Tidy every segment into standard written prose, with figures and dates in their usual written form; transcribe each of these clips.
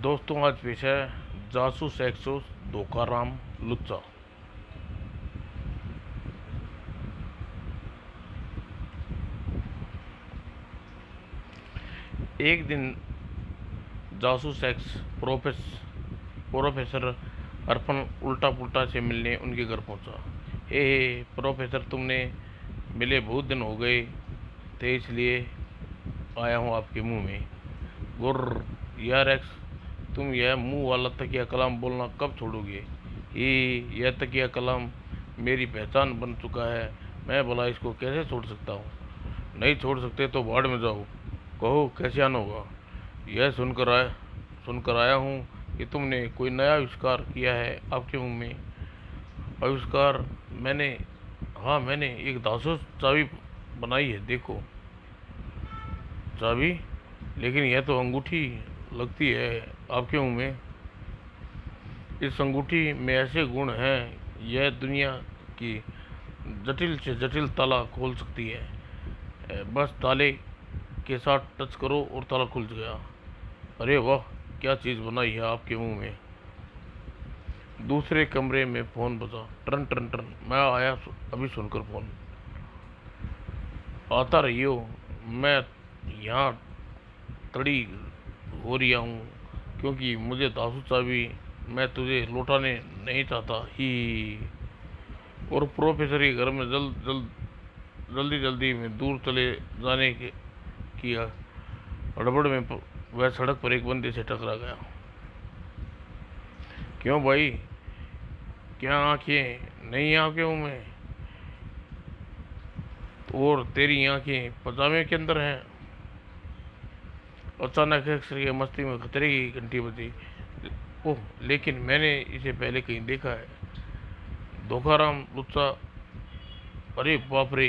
दोस्तों, आज पेश है जासूस एक्सोस धोखाराम लुच्चा। एक दिन जासूस एक्स प्रोफेसर अर्पण उल्टा पुल्टा से मिलने उनके घर पहुंचा। हे प्रोफेसर, तुमने मिले बहुत दिन हो गए थे, इसलिए आया हूँ आपके मुंह में। गुर्र यार एक्स, तुम यह मुंह वाला तकिया कलाम बोलना कब छोड़ोगे? यह तकिया कलाम मेरी पहचान बन चुका है, मैं भला इसको कैसे छोड़ सकता हूँ? नहीं छोड़ सकते तो भाड़ में जाओ, कहो कैसे आना होगा। यह सुनकर आया हूँ कि तुमने कोई नया आविष्कार किया है आपके मुंह में। आविष्कार? मैंने हाँ, मैंने एक दासों चाबी बनाई है, देखो। चाबी? लेकिन यह तो अंगूठी लगती है आपके मुंह में। इस अंगूठी में ऐसे गुण हैं, यह दुनिया की जटिल से जटिल ताला खोल सकती है। बस ताले के साथ टच करो और ताला खुल गया। अरे वाह, क्या चीज़ बनाई है आपके मुंह में। दूसरे कमरे में फ़ोन बजा। Turn turn turn. मैं आया अभी सुनकर फ़ोन। आता रहियो, मैं यहाँ तड़ी हो रहा हूँ, क्योंकि मुझे दासू चाबी मैं तुझे लौटाने नहीं चाहता ही। और प्रोफेसर के घर में जल्दी जल्दी में दूर चले जाने के किया हड़बड़ में वह सड़क पर एक बंदे से टकरा गया। क्यों भाई, क्या आंखें नहीं हैं आपके मुंह में? और तेरी आंखें पजामे के अंदर हैं। अचानक अक्सर के मस्ती में खतरे की घंटी बजी। ओह, लेकिन मैंने इसे पहले कहीं देखा है। धोखाराम लुच्चा। अरे बाप रे,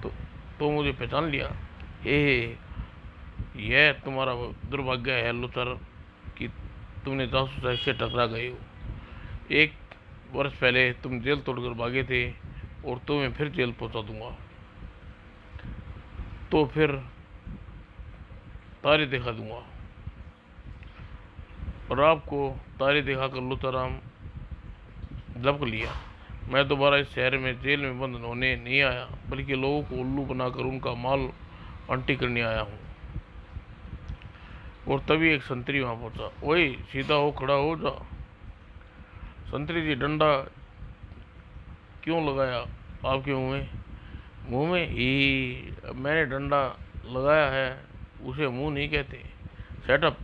तो मुझे पहचान लिया। हे, यह तुम्हारा दुर्भाग्य है लुच्चर कि तुमने जासूस से टकरा गए हो। एक वर्ष पहले तुम जेल तोड़कर भागे थे, और तुम्हें फिर जेल पहुंचा दूंगा। तो फिर तारे दिखा दूंगा। और आपको तारे दिखाकर लुच्चाराम जब्त लिया। मैं दोबारा इस शहर में जेल में बंद होने नहीं आया, बल्कि लोगों को उल्लू बनाकर उनका माल आंटी करने आया हूँ। और तभी एक संतरी वहां पहुंचा। ओए सीधा हो, खड़ा हो जा। संतरी जी, डंडा क्यों लगाया आपके मुंह में? मुंह में ही मैंने डंडा लगाया है, उसे मुंह नहीं कहते। सेटअप,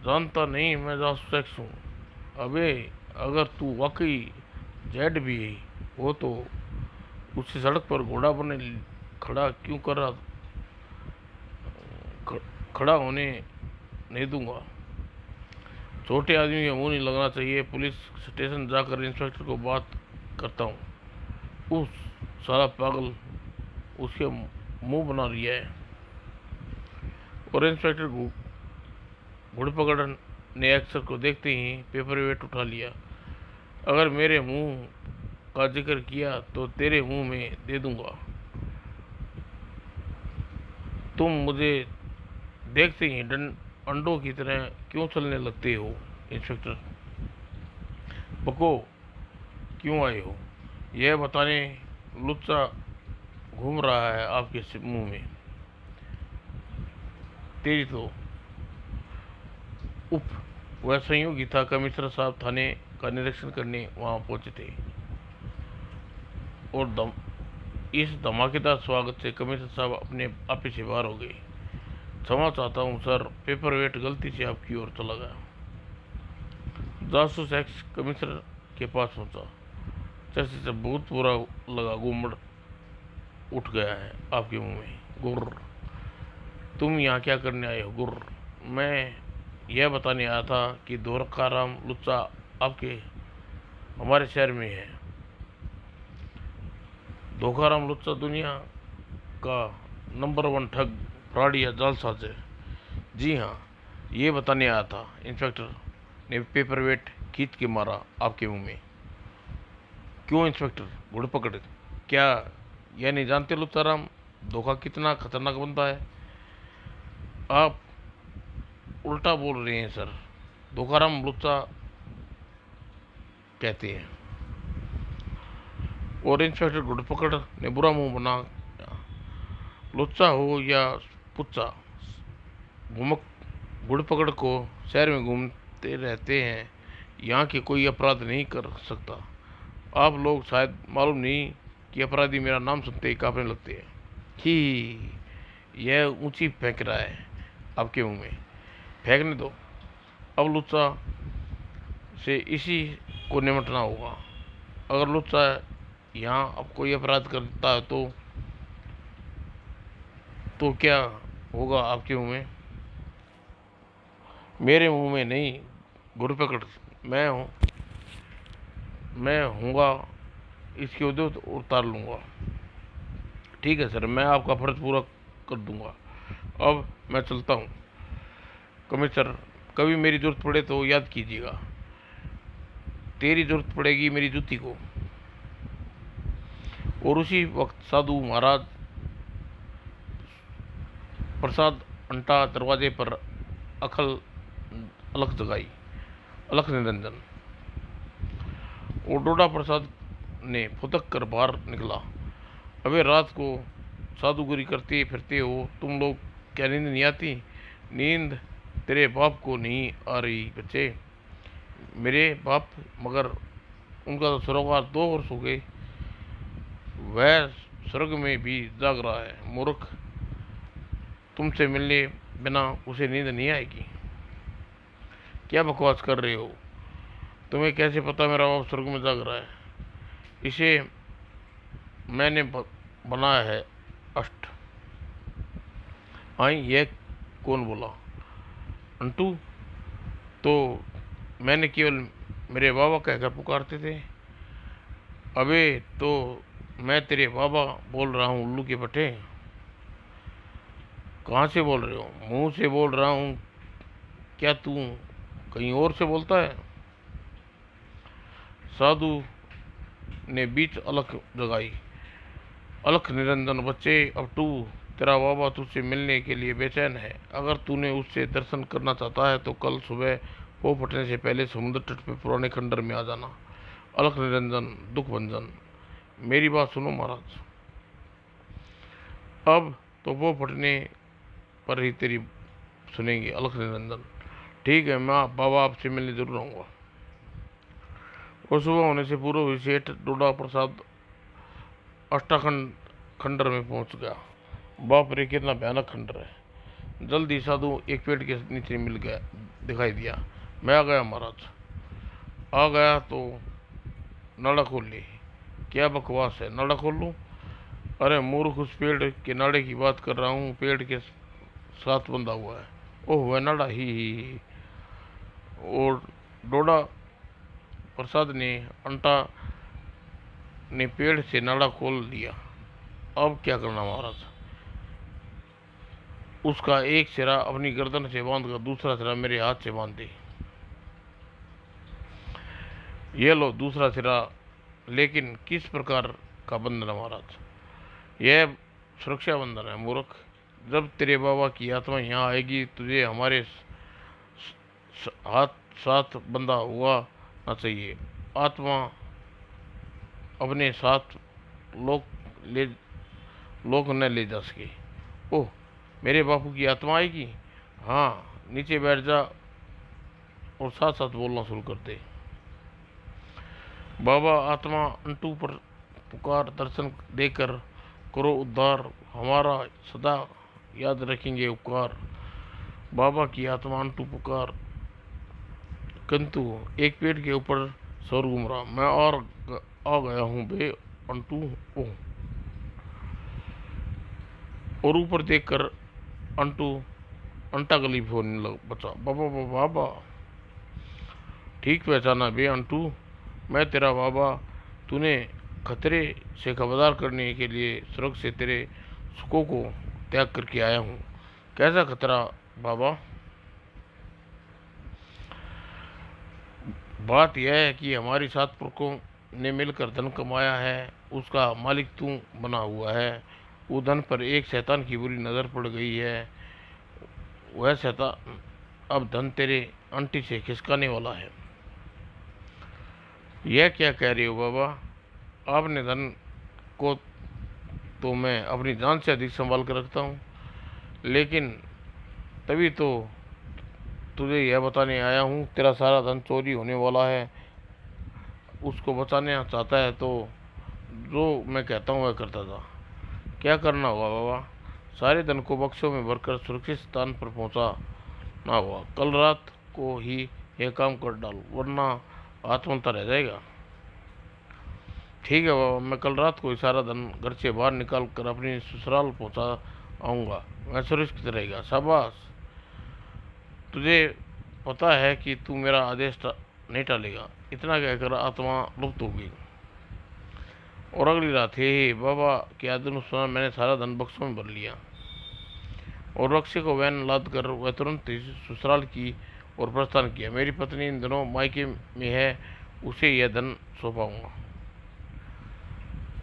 जानता नहीं मैं जासूस हूँ? अबे, अगर तू वाकई जेड भी हो तो उसे सड़क पर घोड़ा बने खड़ा क्यों कर रहा? खड़ा होने नहीं दूंगा। छोटे आदमी का मुंह नहीं लगना चाहिए। पुलिस स्टेशन जाकर इंस्पेक्टर को बात करता हूँ। उस सारा पागल उसके मुंह बना लिया है। और इंस्पेक्टर घुड़पकड़ ने अक्सर को देखते ही पेपर वेट उठा लिया। अगर मेरे मुंह का जिक्र किया तो तेरे मुंह में दे दूंगा। तुम मुझे देखते ही अंडों की तरह क्यों चलने लगते हो? इंस्पेक्टर, बको, क्यों आए हो? यह बताने लुच्चा घूम रहा है आपके मुंह में। तेरी तो उप वह संयोगी था। कमिश्नर साहब थाने का निरीक्षण करने वहां पहुंचे थे, और इस धमाकेदार स्वागत से कमिश्नर साहब अपने आपे से बाहर हो गए। क्षमा चाहता हूँ सर, पेपर वेट गलती से आपकी ओर चला गया। जासूस एक्स कमिश्नर के पास पहुंचा। जैसे से बहुत बुरा लगा, गुम्मड़ उठ गया है आपके मुंह में। गुर्र, तुम यहाँ क्या करने आए हो? गुर्र, मैं यह बताने आया था कि धोखाराम लुच्चा आपके हमारे शहर में है। धोखाराम लुच्चा दुनिया का नंबर 1 ठग, फ्रॉड या जालसाज है। जी हाँ, ये बताने आया था। इंस्पेक्टर ने पेपर वेट खींच के मारा आपके मुंह में। क्यों इंस्पेक्टर? घुड़पकड़, क्या यह नहीं जानते लुच्चाराम धोखा कितना खतरनाक बनता है? आप उल्टा बोल रहे हैं सर। धोखाराम लुच्चा कहते हैं। और इंस्पेक्टर गुड़पकड़ ने बुरा मुंह बना, लुच्चा हो या पुच्चा, घुमक गुड़पकड़ को शहर में घूमते रहते हैं, यहाँ के कोई अपराध नहीं कर सकता। आप लोग शायद मालूम नहीं कि अपराधी मेरा नाम सुनते ही कांपने लगते हैं। ही, यह ऊंची फेंक रहा है आपके मुंह में, फेंकने दो। अब लुच्चा से इसी को निमटना होगा। अगर लुच्चा यहाँ अब कोई अपराध करता है तो क्या होगा आपके मुंह में? मेरे मुंह में नहीं, गुरपकड़ मैं हूँगा, इसकी उद्योग उतार लूँगा। ठीक है सर, मैं आपका फर्ज पूरा कर दूंगा। अब मैं चलता हूँ। कमिश्नर, कभी मेरी जरूरत पड़े तो याद कीजिएगा। तेरी जरूरत पड़ेगी मेरी जूती को। और उसी वक्त साधु महाराज प्रसाद अंटा दरवाजे पर अलख जगाई, अलख निरंजन। और डोडा प्रसाद ने फुदक कर बाहर निकला। अबे रात को साधुगिरी करते फिरते हो तुम लोग, क्या नींद नहीं आती? नींद तेरे बाप को नहीं आ रही बच्चे। मेरे बाप, मगर उनका तो स्वर्गवास 2 वर्ष हो गए। वह स्वर्ग में भी जाग रहा है मूर्ख। तुमसे मिलने बिना उसे नींद नहीं आएगी। क्या बकवास कर रहे हो? तुम्हें कैसे पता मेरा बाप स्वर्ग में जाग रहा है? इसे मैंने बनाया है अष्ट। आई, यह कौन बोला? अंटू। तो मैंने केवल मेरे बाबा कहकर पुकारते थे। अबे तो मैं तेरे बाबा बोल रहा हूँ उल्लू के पट्टे। कहाँ से बोल रहे हो? मुंह से बोल रहा हूँ। क्या तू कहीं और से बोलता है? साधु ने बीच अलख जगाई। अलख निरंजन बच्चे, अब तू, तेरा बाबा तुझसे मिलने के लिए बेचैन है। अगर तूने उससे दर्शन करना चाहता है तो कल सुबह वो फटने से पहले समुद्र तट पे पुराने खंडर में आ जाना। अलख निरंजन दुख भंजन, मेरी बात सुनो महाराज। अब तो वो फटने पर ही तेरी सुनेंगे अलख निरंजन। ठीक है, मैं बाबा आपसे मिलने जरूर आऊँगा। और सुबह होने से पूर्व सेठ डोडा प्रसाद अष्टाखंड खंडर में पहुंच गया। बाप रे, कितना भयानक खंडर है। जल्दी साधु एक पेड़ के नीचे मिल गया, दिखाई दिया। मैं आ गया महाराज। आ गया तो नाड़ा खोल ली। क्या बकवास है, नाड़ा खोल लूँ? अरे मूर्ख, उस पेड़ के नाड़े की बात कर रहा हूँ, पेड़ के साथ बंधा हुआ है। ओह, वह नाड़ा ही। और डोडा प्रसाद ने अंटा ने पेड़ से नाड़ा खोल लिया। अब क्या करना महाराज? उसका एक सिरा अपनी गर्दन से बांधकर दूसरा सिरा मेरे हाथ से बांध दे। ये लो दूसरा सिरा। लेकिन किस प्रकार का बंधन है महाराज? यह सुरक्षा बंधन है मूर्ख। जब तेरे बाबा की आत्मा यहाँ आएगी तुझे हमारे हाथ साथ बंधा हुआ ना चाहिए। आत्मा अपने साथ लोक ले लोक न ले जा सके। ओह, मेरे बापू की आत्मा आएगी? हाँ, नीचे बैठ जा और साथ साथ बोलना शुरू कर दे। बाबा आत्मा अंटू पर पुकार, दर्शन देकर करो उद्धार, हमारा सदा याद रखेंगे उपकार। बाबा की आत्मा अंटू पुकार, किंतु एक पेड़ के ऊपर सौर घूम रहा। मैं और आ गया हूँ बे अंटू। ओह, और ऊपर देखकर अंटू अंटा गली होने लग बचा। बाबा बाबा बाबा, ठीक पहचाना बे अंटू, मैं तेरा बाबा। तूने खतरे से खबरदार करने के लिए स्वर्ग से तेरे सुखों को त्याग करके आया हूँ। कैसा खतरा बाबा? बात यह है कि हमारी 7 पुरखों ने मिलकर धन कमाया है, उसका मालिक तू बना हुआ है। वो धन पर एक शैतान की बुरी नज़र पड़ गई है। वह शैतान अब धन तेरे आंटी से खिसकाने वाला है। यह क्या कह रही हो बाबा? आपने धन को तो मैं अपनी जान से अधिक संभाल कर रखता हूँ, लेकिन तभी तो तुझे यह बताने आया हूँ तेरा सारा धन चोरी होने वाला है। उसको बचाना चाहता है तो जो मैं कहता हूँ वह करता था। क्या करना होगा बाबा? सारे धन को बक्सों में भरकर सुरक्षित स्थान पर पहुँचाना होगा। कल रात को ही यह काम कर डाल, वरना आत्महत्या रह जाएगा। ठीक है बाबा, मैं कल रात को ही सारा धन घर से बाहर निकाल कर अपनी ससुराल पहुँचा आऊँगा। मैं सुरक्षित रहेगा। शाबाश, तुझे पता है कि तू मेरा आदेश नहीं टालेगा। इतना कहकर आत्मा लुप्त हो गई। और अगली रात हे बाबा के आदेशानुसार मैंने सारा धन बक्सों में भर लिया और बक्से को वैन लाद कर वह तुरंत ही ससुराल की ओर प्रस्थान किया। मेरी पत्नी इन दिनों मायके में है, उसे यह धन सौंपाऊंगा।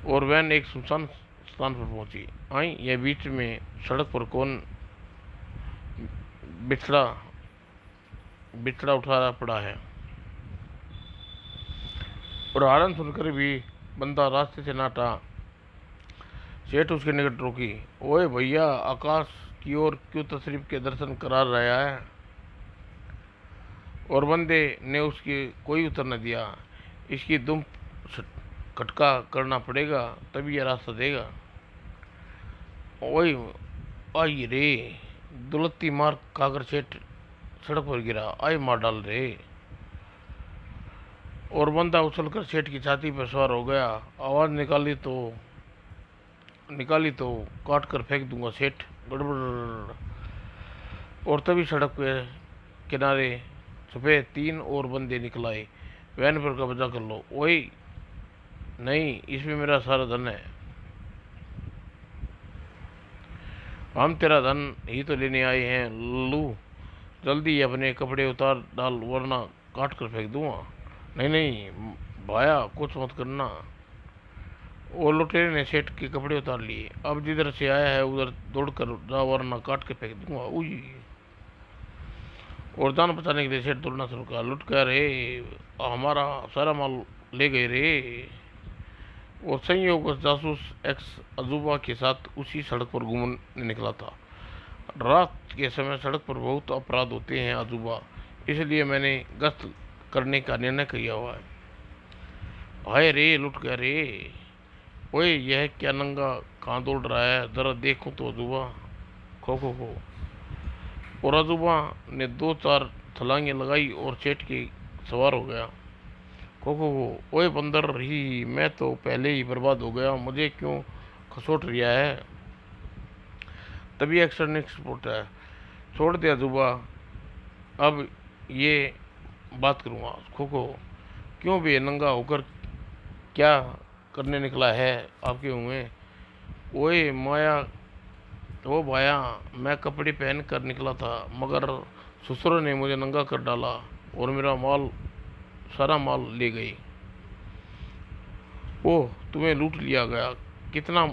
और वैन एक सुनसान स्थान पर पहुंची। आई यह बीच में सड़क पर कौन बिछड़ा बिछड़ा उठा पड़ा है। और हॉर्न सुनकर भी बंदा रास्ते से ना हटा। सेठ उसके निकट रोकी। ओए भैया, आकाश की ओर क्यों तशरीफ के दर्शन करा रहा है? और बंदे ने उसकी कोई उत्तर न दिया। इसकी दुम खटका करना पड़ेगा, तभी यह रास्ता देगा। ओए आई रे, दुलत्ती मार खाकर सेठ सड़क पर गिरा। आई मार डाल रे। और बंदा उछलकर सेठ की छाती पर सवार हो गया। आवाज निकाली तो काट कर फेंक दूंगा सेठ, गड़बड़। और तभी सड़क पे किनारे छुपे 3 और बंदे निकल आए। वैन पर कब्जा कर लो। ओए नहीं, इसमें मेरा सारा धन है। हम तेरा धन ही तो लेने आए हैं लल्लू। जल्दी अपने कपड़े उतार डाल, वरना काट कर फेंक दूंगा। नहीं नहीं भाया, कुछ मत करना। वो लुटेरे ने सेठ के कपड़े उतार लिए। अब जिधर से आया है उधर दौड़ कर जा, वरना काट के फेंक दूंगा। उई। और जान बचाने के लिए सेठ दौड़ना शुरू किया। लुट कर रे, हमारा सारा माल ले गए रे। और संयोग जासूस एक्स अजूबा के साथ उसी सड़क पर घूमने निकला था। रात के समय सड़क पर बहुत अपराध होते हैं अजूबा, इसलिए मैंने गश्त करने का निर्णय किया हुआ है। हाय रे, लुट गया रे। ओए यह क्या नंगा कहाँ दौड़ रहा है? जरा देखो तो अजूबा। खो। और अजूबा ने 2-4 छलांगे लगाई और सेठ के सवार हो गया। खो। ओए बंदर ही, मैं तो पहले ही बर्बाद हो गया, मुझे क्यों खसोट रिया है? तभी एक्शन एक्सपोर्ट है। छोड़ दे अजूबा, अब ये बात करूँगा। खो, क्यों भी नंगा होकर क्या करने निकला है आपके मुँह में? ओए माया, ओ भाया, मैं कपड़े पहन कर निकला था, मगर ससुर ने मुझे नंगा कर डाला और मेरा सारा माल ले गई। ओह, तुम्हें लूट लिया गया? कितना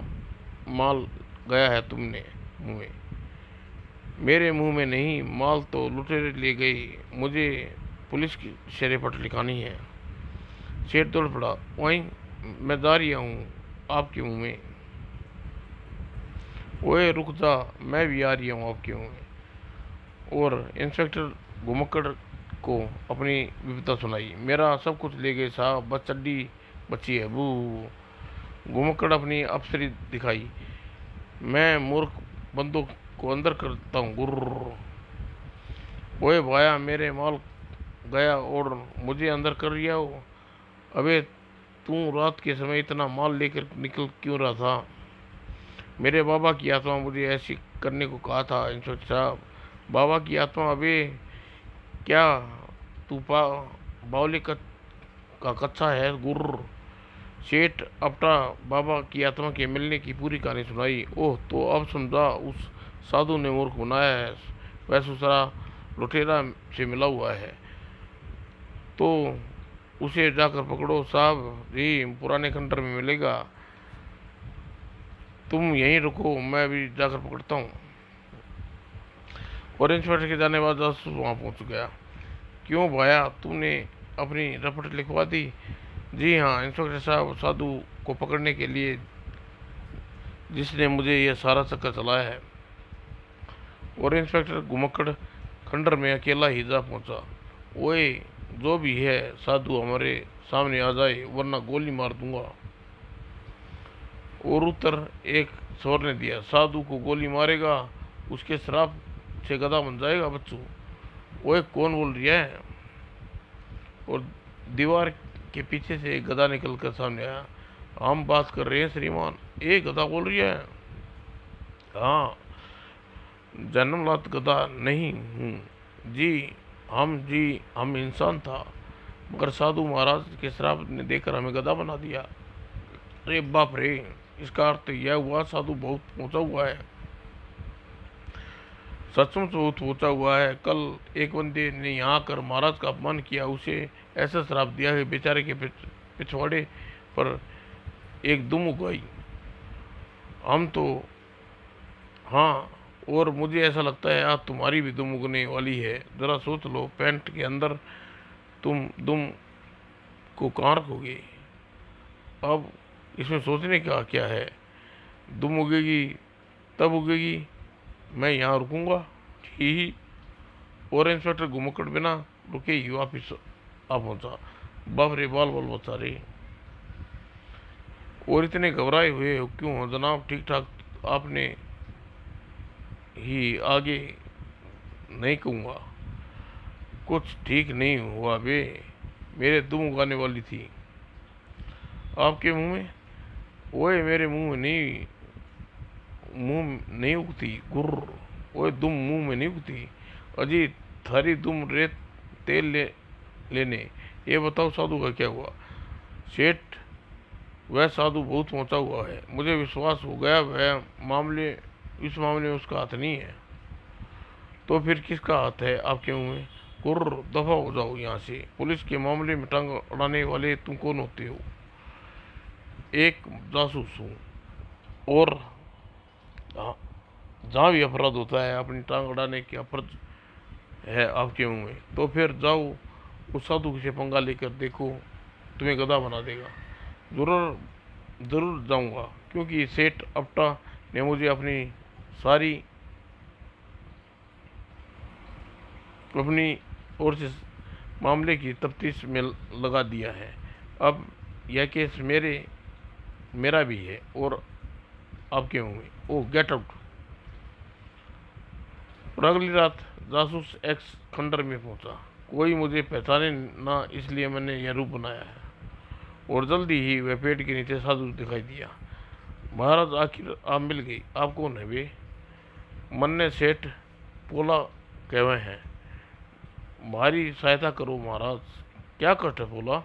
माल गया है तुमने मुँह में? मेरे मुंह में नहीं, माल तो लुटेरे ले गई। मुझे पुलिस की शरीफत लिखानी है। सेठ दौड़ पड़ा। वहीं मैं जा रही हूँ आपके मुंह में। ओए रुक जा, मैं भी आ रही हूँ आपके मुंह में। और इंस्पेक्टर घुमक्कड़ को अपनी विपदा सुनाई। मेरा सब कुछ ले गए साहब, बस चड्डी बची है। बू। घुमक्कड़ अपनी अफसरी दिखाई। मैं मूर्ख बंदूक को अंदर करता हूँ। गुर्र। ओए भाया, मेरे माल गया और मुझे अंदर कर रिया हो? अबे तू रात के समय इतना माल लेकर निकल क्यों रहा था? मेरे बाबा की आत्मा मुझे ऐसी करने को कहा था इंस्पेक्टर साहब। बाबा की आत्मा? अबे क्या तू बावले का कच्चा है? गुर्र। सेठ अपटा बाबा की आत्मा के मिलने की पूरी कहानी सुनाई। ओह, तो अब समझा, उस साधु ने मूर्ख बनाया है। वह दूसरा लुटेरा से मिला हुआ है, तो उसे जाकर पकड़ो साहब जी, पुराने खंडर में मिलेगा। तुम यहीं रुको, मैं भी जाकर पकड़ता हूँ। और इंस्पेक्टर के जाने बाद जासूस वहाँ पहुँच गया। क्यों भाया, तुमने अपनी रिपोर्ट लिखवा दी? जी हाँ इंस्पेक्टर साहब, साधु को पकड़ने के लिए जिसने मुझे यह सारा चक्कर चलाया है। और इंस्पेक्टर घुमक्कड़ खंडर में अकेला ही जा पहुंचा। ओए, जो भी है साधु हमारे सामने आ जाए वरना गोली मार दूंगा। और उत्तर एक शोर ने दिया, साधु को गोली मारेगा उसके श्राप से गधा बन जाएगा बच्चों। ओए, कौन बोल रही है? और दीवार के पीछे से एक गधा निकलकर सामने आया। हम बात कर रहे हैं श्रीमान। एक गधा बोल रही है। हाँ, जन्मलात गधा नहीं हूँ जी। हम इंसान था, मगर साधु महाराज के श्राप ने देकर हमें गधा बना दिया। अरे बाप रे, इसका अर्थ यह हुआ साधु बहुत पहुंचा हुआ है। सचमुच बहुत पहुंचा हुआ है। कल एक बंदे ने यहाँ आकर महाराज का अपमान किया, उसे ऐसा श्राप दिया है बेचारे के पिछवाड़े पर एक दुम उगाई। हम तो हाँ, और मुझे ऐसा लगता है आज तुम्हारी भी दुम उगने वाली है। जरा सोच लो, पैंट के अंदर तुम दुम को कहाँ रखोगे? अब इसमें सोचने का क्या है? दुम उगेगी तब उगेगी, मैं यहाँ रुकूंगा ही। और इंस्पेक्टर घुमक्कड़ बिना रुके ही वापिस आ पहुंचा। बाप रे, बाल बाल बचा रे। और इतने घबराए हुए हो क्यों हो जनाब? ठीक ठाक आपने ही आगे नहीं कहूँगा। कुछ ठीक नहीं हुआ बे, मेरे दुम उगाने वाली थी आपके मुंह में। ओए, मेरे मुंह नहीं उगती गुर्र। ओए, दुम मुंह में नहीं उगती। अजी, थारी दुम रेत तेल लेने। ये बताओ साधु का क्या हुआ? सेठ, वह साधु बहुत पहुंचा हुआ है, मुझे विश्वास हो गया इस मामले में उसका हाथ नहीं है। तो फिर किसका हाथ है आपके मुंह में? कुर्र, दफा हो जाओ यहाँ से। पुलिस के मामले में टांग अड़ाने वाले तुम कौन होते हो? एक जासूस हूँ। और जहाँ भी अपराध होता है अपनी टांग अड़ाने की फर्ज है आपके मुंह में। तो फिर जाओ उस साधु से पंगा लेकर देखो, तुम्हें गधा बना देगा। जरूर जरूर जाऊंगा, क्योंकि सेठ अपटा ने मुझे अपनी ओर से मामले की तफ्तीश में लगा दिया है। अब यह केस मेरा भी है और आपके मुंह में। ओह, गेट आउट। और अगली रात जासूस एक्स खंडर में पहुंचा। कोई मुझे पहचाने ना, इसलिए मैंने यह रूप बनाया है। और जल्दी ही वह पेड़ के नीचे साधु दिखाई दिया। महाराज, आखिर आप मिल गई। आप कौन है बे? मन्ने सेठ पोला कहवे हैं, हमारी सहायता करो महाराज। क्या कष्ट है पोला?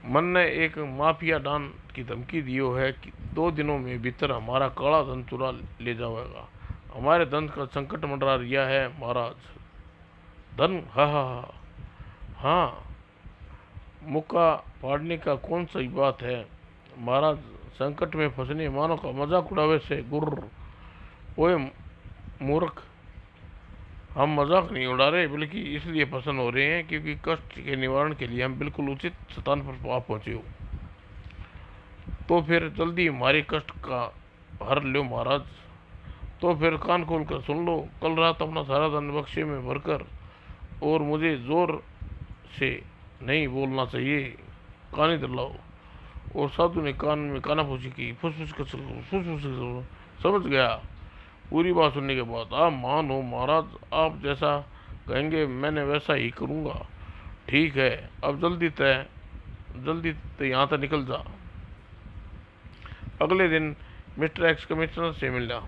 मन ने एक माफिया डॉन की धमकी दियो है कि 2 दिनों में भीतर हमारा काला धन चुरा ले जाएगा। हमारे धन का संकट मंडरा रिया है महाराज। धन? हा हा हा। हाँ, मुक्का फाड़ने का कौन सी बात है महाराज? संकट में फंसने मानो का मजाक उड़ावे से गुर्र। ओए मूर्ख, हम मजाक नहीं उड़ा रहे, बल्कि इसलिए प्रसन्न हो रहे हैं क्योंकि कष्ट के निवारण के लिए हम बिल्कुल उचित स्थान पर आ पहुंचे हो। तो फिर जल्दी हमारे कष्ट का हर लो महाराज। तो फिर कान खोल कर सुन लो, कल रात अपना सारा धन बक्से में भरकर, और मुझे जोर से नहीं बोलना चाहिए, कान ही दिलाओ। और साधु ने कान में कानाफूसी की, फुसफुस कर समझ गया। पूरी बात सुनने के बाद, आप मान हो महाराज, आप जैसा कहेंगे मैंने वैसा ही करूँगा। ठीक है, अब जल्दी यहाँ से निकल जा। अगले दिन मिस्टर एक्स कमिश्नर से मिला।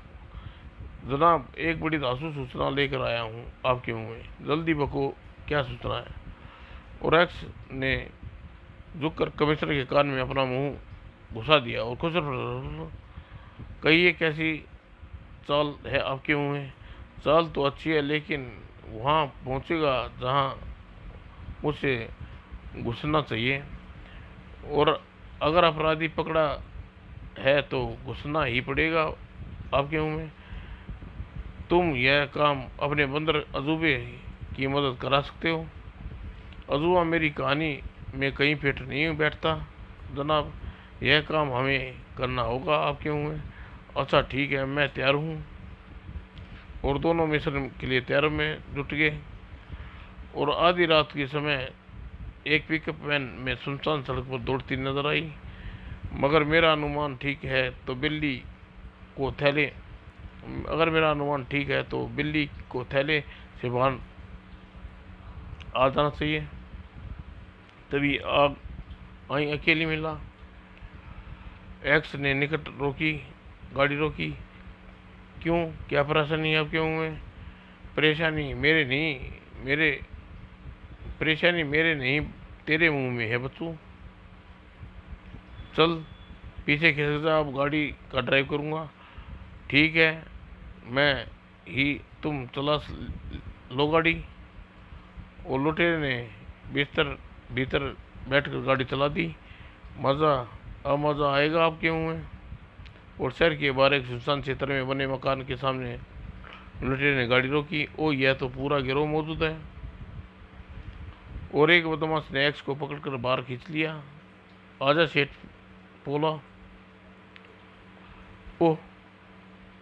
जनाब, एक बड़ी धांसू सूचना लेकर आया हूँ आपके मुंह में, जल्दी बको, क्या सूचना है? और एक्स ने झुककर कमिश्नर के कान में अपना मुंह घुसा दिया और खुश कहिए, कैसी चाल है आपके मुंह में? चाल तो अच्छी है, लेकिन वहाँ पहुँचेगा जहाँ मुझसे घुसना चाहिए। और अगर अपराधी पकड़ा है तो घुसना ही पड़ेगा आपके मुंह में। तुम यह काम अपने बंदर अजूबे की मदद करा सकते हो। अजूबा मेरी कहानी में कहीं फिट नहीं बैठता जनाब, यह काम हमें करना होगा आपके मुँह में। अच्छा ठीक है, मैं तैयार हूँ। और दोनों मिशन के लिए तैयार में जुट गए। और आधी रात के समय एक पिकअप वैन में सुनसान सड़क पर दौड़ती नजर आई। मगर मेरा अनुमान ठीक है तो बिल्ली को थैले अगर मेरा अनुमान ठीक है तो बिल्ली को थैले से बाहर आ जाना चाहिए। तभी आग आई अकेली मिला। एक्स ने निकट रोकी, गाड़ी रोकी। क्यों, क्या परेशानी है आपके मुंह में? परेशानी मेरे नहीं मेरे परेशानी मेरे नहीं तेरे मुंह में है बच्चू। चल पीछे खिसक जा, अब गाड़ी का ड्राइव करूँगा। ठीक है, मैं ही तुम चला लो गाड़ी। और लुटेरे ने बिस्तर भीतर बैठकर गाड़ी चला दी। मज़ा अब मज़ा आएगा आपके मुँह में। और शहर के बाहर एक सुनसान क्षेत्र में बने मकान के सामने लुटेरे ने गाड़ी रोकी। ओ, यह तो पूरा गिरोह मौजूद है। और एक बदमाश ने एक्स को पकड़कर बाहर खींच लिया। आजा सेठ बोला। ओह,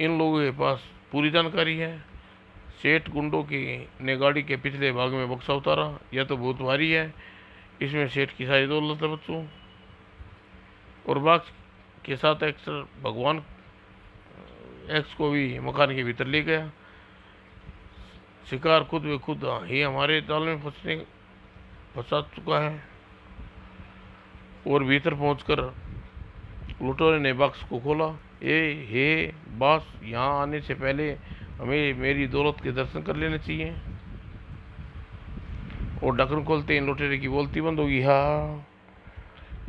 इन लोगों के पास पूरी जानकारी है। सेठ गुंडों की ने गाड़ी के पिछले भाग में बक्सा उतारा। यह तो बहुत भारी है, इसमें सेठ की सारी दौलत है बच्चों। और बाक्स के साथ एक्स भगवान एक्स को भी मकान के भीतर ले गया। शिकार खुद ब खुद ही हमारे जाल में फंसा चुका है। और भीतर पहुंचकर लुटेरे ने बक्स को खोला। हे बॉस, यहाँ आने से पहले हमें मेरी दौलत के दर्शन कर लेने चाहिए। और ढक्कन खोलते ही लुटेरे की बोलती बंद होगी। हाँ,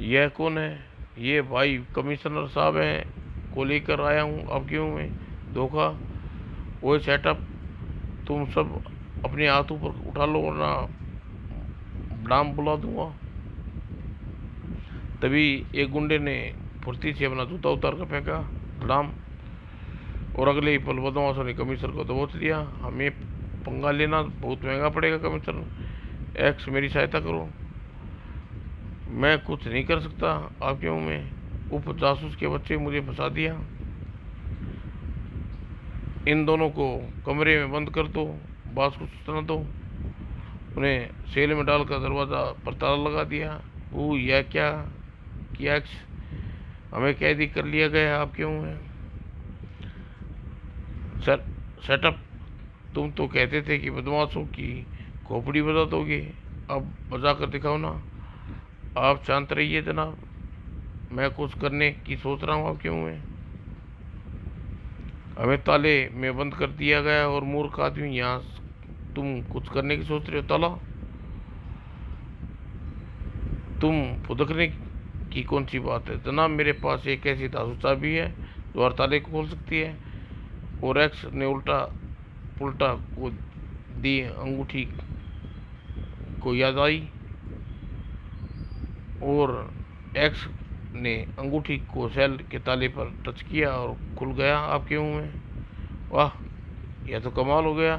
यह कौन है? ये भाई कमिश्नर साहब हैं को लेकर आया हूँ आपके मुँह में धोखा। वो सेटअप तुम सब अपने हाथों पर उठा लो वरना नाम बुला दूंगा। तभी एक गुंडे ने फुर्ती से अपना जूता उतार कर फेंका नाम। और अगले ही पल बदमाशों ने कमिश्नर को दबोच दिया। हमें पंगा लेना बहुत महंगा पड़ेगा कमिश्नर। एक्स मेरी सहायता करो, मैं कुछ नहीं कर सकता आपके मुँह में। उप जासूस के बच्चे मुझे फंसा दिया। इन दोनों को कमरे में बंद कर दो, बास को सूचना दो। उन्हें सेल में डालकर दरवाज़ा पर ताला लगा दिया। वो यह क्या किया एक्स? हमें कैदी कर लिया गया है आपके मुँह में। सर सेटअप, तुम तो कहते थे कि बदमाशों की खोपड़ी बजा दोगे, अब बजा कर दिखाओ ना। आप शांत रहिए जनाब, मैं कुछ करने की सोच रहा हूँ आपके मुँह में। हमें ताले में बंद कर दिया गया और मूर्ख आदमी यहाँ तुम कुछ करने की सोच रहे हो। ताला तुम फुदकने की कौन सी बात है जनाब? मेरे पास एक ऐसी धासु चाबी है जो हर ताले को खोल सकती है। और एक्स ने उल्टा पुल्टा को दी अंगूठी को याद आई। और एक्स ने अंगूठी को सेल के ताले पर टच किया और खुल गया आपके मुंह में। वाह, यह तो कमाल हो गया।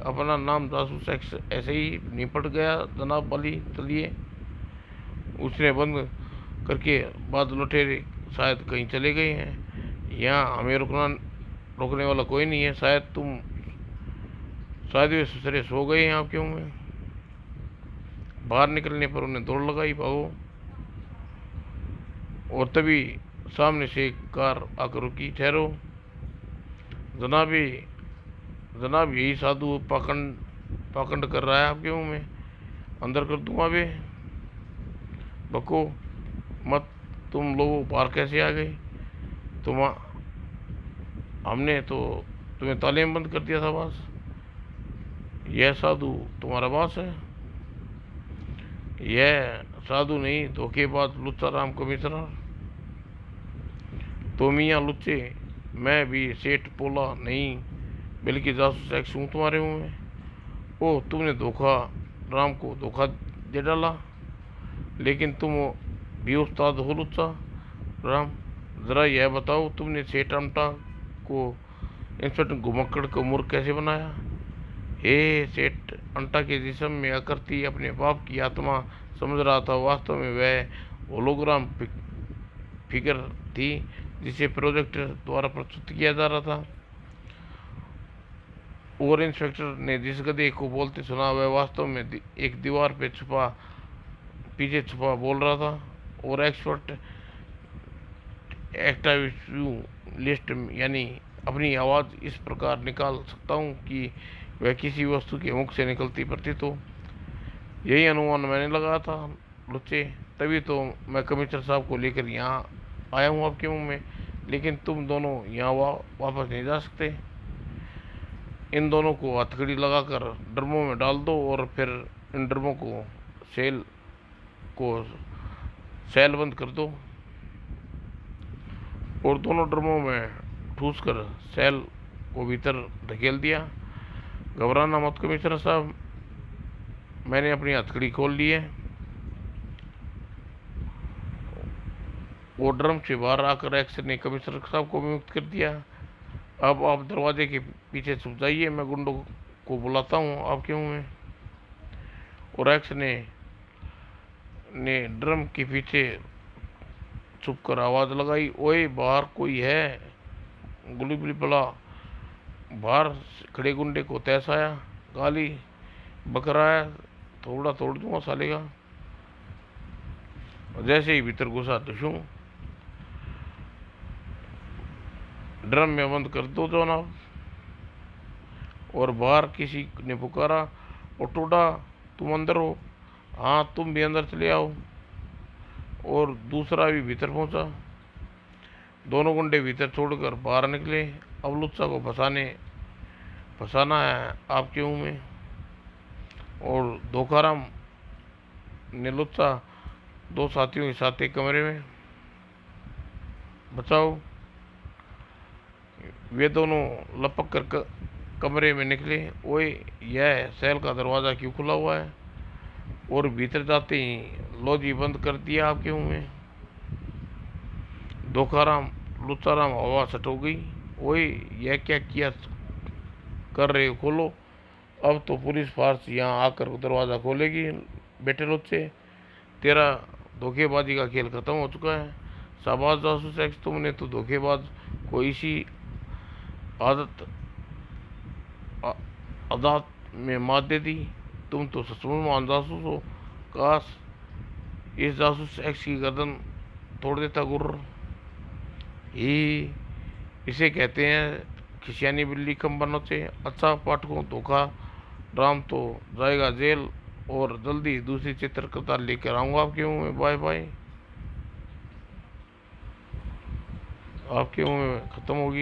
अपना नाम जासूस एक्स ऐसे ही निपट गया जनाब वाली। चलिए, उसने बंद करके बाद लुटेरे शायद कहीं चले गए हैं। यहाँ हमें रोकने वाला कोई नहीं है। शायद वे ससुरे सो गए हैं आपके मुँह में। बाहर निकलने पर उन्हें दौड़ लगाई, भागो। और तभी सामने से एक कार आकर रुकी। ठहरो जनाबी, जनाब यही साधु पाखंड कर रहा है आपके मुँह में, अंदर कर दूंगा बे। बको मत, तुम लोग बाहर कैसे आ गए? हमने तो तुम्हें ताले में बंद कर दिया था बॉस। यह साधु तुम्हारा बॉस है? यह साधु नहीं, धोखेबाज लुच्चा राम कमिश्नर। तो मियाँ लुच्चे, मैं भी सेठ पोला नहीं बल्कि जासूस एक्स हूँ तुम्हारे मुँह में। ओह, तुमने राम को धोखा दे डाला। लेकिन तुम भी उस्ताद हो लुच्चा राम। ज़रा यह बताओ, तुमने सेठ आमटा को इंस्पेक्टर घुमक्कड़ को मूर्ख कैसे बनाया? हे सेठ, अंटा के जिस्म में अकरती अपने बाप की आत्मा समझ रहा था, वास्तव में वह होलोग्राम फिगर थी जिसे प्रोजेक्टर द्वारा प्रस्तुत किया जा रहा था। और इंस्पेक्टर ने जिस गधे को बोलते सुना वह वास्तव में एक दीवार पे पीछे छुपा बोल रहा था। और एक्सपर्ट एक्टाविस्ट यानी अपनी आवाज़ इस प्रकार निकाल सकता हूँ कि वह किसी वस्तु के मुख से निकलती प्रतीत हो। यही अनुमान मैंने लगाया था लुच्चे, तभी तो मैं कमिश्नर साहब को लेकर यहाँ आया हूँ आपके मुंह में। लेकिन तुम दोनों यहाँ वापस नहीं जा सकते। इन दोनों को हथकड़ी लगाकर ड्रमों में डाल दो और फिर इन ड्रमों को सेल बंद कर दो। और दोनों ड्रमों में ठूस कर सेल को भीतर धकेल दिया। घबराना मत कमिश्नर साहब, मैंने अपनी हथकड़ी खोल ली है। वो ड्रम से बाहर आकर एक्स ने कमिश्नर साहब को भी मुक्त कर दिया। अब आप दरवाजे के पीछे छुप जाइए, मैं गुंडों को बुलाता हूँ आपके मुंह में। और एक्स ने ड्रम के पीछे छुपकर आवाज़ लगाई, ओए बाहर कोई है? गुली पड़ा। बाहर खड़े गुंडे को तैस आया, गाली बक रहा है, थोड़ा तोड़ दूंगा साले का। जैसे ही भीतर घुसा दुशूं, ड्रम में बंद कर दो जनाब। और बाहर किसी ने पुकारा, ओ टोडा तुम अंदर हो? हाँ तुम भी अंदर चले आओ। और दूसरा भी भीतर पहुंचा। दोनों गुंडे भीतर छोड़कर बाहर निकले। अब लुच्चा को फंसाना है आपके मुंह में। और धोखाराम ने लुच्चा दो साथियों के साथ एक कमरे में बचाओ। वे दोनों लपक कर कमरे में निकले। ओए यह सेल का दरवाज़ा क्यों खुला हुआ है? और भीतर जाते ही लोजी बंद कर दिया आपके मुंह में। धोखाराम लुच्चाराम हवा सट हो गई। ओए यह क्या किया कर रहे हो? खोलो। अब तो पुलिस फार्स यहाँ आकर दरवाज़ा खोलेगी। बेटे लुच्चे, तेरा धोखेबाजी का खेल खत्म हो चुका है। शाबाश जासूस एक्स, तुमने तो धोखेबाज को इसी आदत में मात दे दी। तुम तो सचमुच महान जासूस हो। काश इस जासूस एक्स की गर्दन तोड़ देता गुर्र। ही इसे कहते हैं खिसियानी बिल्ली कम बनोचे। अच्छा पाठकों, धोखा राम तो जाएगा जेल और जल्दी दूसरी चित्रकथा लेकर आऊँगा आपके मुंह में। Bye bye. आपके मुंह में ख़त्म होगी।